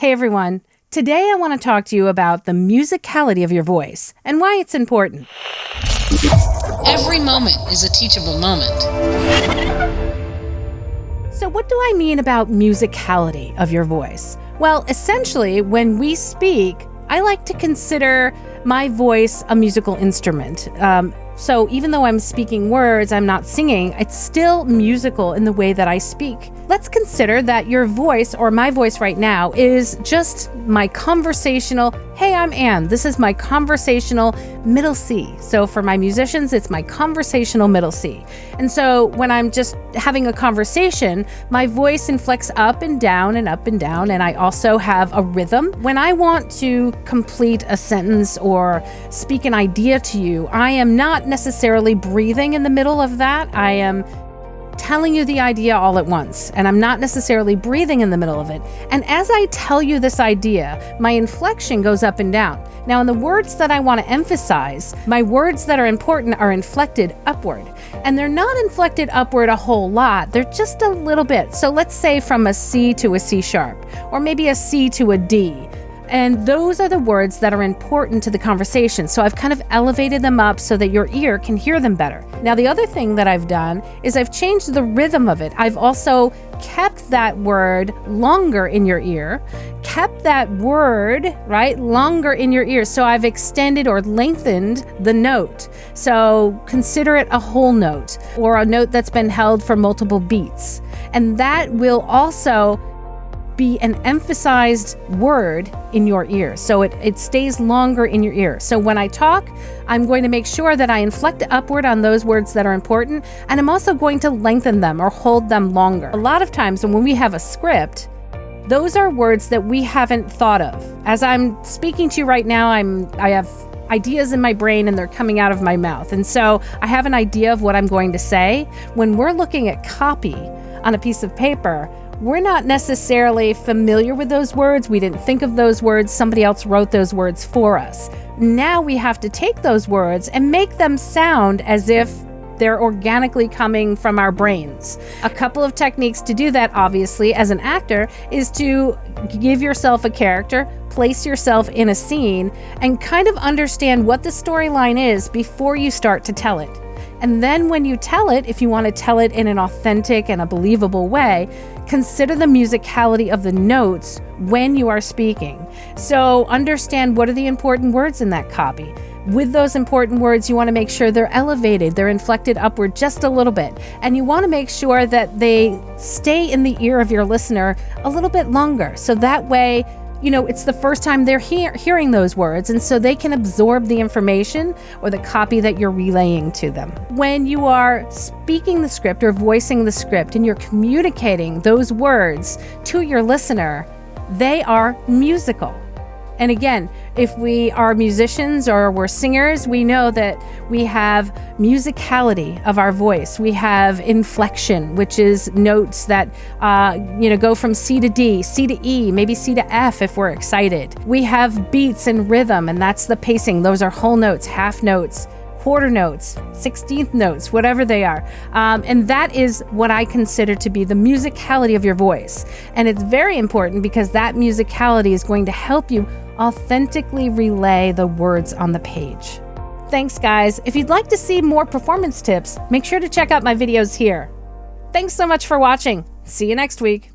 Hey everyone, today I want to talk to you about the musicality of your voice and why it's important. Every moment is a teachable moment. So what do I mean about musicality of your voice? Well, essentially, when we speak, I like to consider my voice a musical instrument. So even though I'm speaking words, I'm not singing, it's still musical in the way that I speak. Let's consider that your voice, or my voice right now, is just my conversational, hey, I'm Anne. This is my conversational middle C. So for my musicians, it's my conversational middle C. And so when I'm just having a conversation, my voice inflects up and down and up and down, and I also have a rhythm. When I want to complete a sentence or speak an idea to you, I am not necessarily breathing in the middle of that. I am telling you the idea all at once, and I'm not necessarily breathing in the middle of it. And as I tell you this idea, my inflection goes up and down. Now, in the words that I want to emphasize, my words that are important are inflected upward. And they're not inflected upward a whole lot. They're just a little bit. So let's say from a C to a C sharp, or maybe a C to a D. And those are the words that are important to the conversation. So I've kind of elevated them up so that your ear can hear them better. Now, the other thing that I've done is I've changed the rhythm of it. I've also kept that word longer in your ear, kept that word, right, longer in your ear. So I've extended or lengthened the note. So consider it a whole note or a note that's been held for multiple beats. And that will also be an emphasized word in your ear. So it stays longer in your ear. So when I talk, I'm going to make sure that I inflect upward on those words that are important, and I'm also going to lengthen them or hold them longer. A lot of times when we have a script, those are words that we haven't thought of. As I'm speaking to you right now, I have ideas in my brain and they're coming out of my mouth. And so I have an idea of what I'm going to say. When we're looking at copy on a piece of paper, we're not necessarily familiar with those words. We didn't think of those words. Somebody else wrote those words for us. Now we have to take those words and make them sound as if they're organically coming from our brains. A couple of techniques to do that, obviously, as an actor, is to give yourself a character, place yourself in a scene, and kind of understand what the storyline is before you start to tell it. And then when you tell it, if you want to tell it in an authentic and a believable way, consider the musicality of the notes when you are speaking. So understand what are the important words in that copy. With those important words, you want to make sure they're elevated, they're inflected upward just a little bit. And you want to make sure that they stay in the ear of your listener a little bit longer. So that way, it's the first time they're hearing those words, and so they can absorb the information or the copy that you're relaying to them. When you are speaking the script or voicing the script and you're communicating those words to your listener, they are musical. And again, if we are musicians or we're singers, we know that we have musicality of our voice. We have inflection, which is notes that go from C to D, C to E, maybe C to F if we're excited. We have beats and rhythm, and that's the pacing. Those are whole notes, half notes, quarter notes, 16th notes, whatever they are. And that is what I consider to be the musicality of your voice. And it's very important because that musicality is going to help you authentically relay the words on the page. Thanks, guys. If you'd like to see more performance tips, make sure to check out my videos here. Thanks so much for watching. See you next week.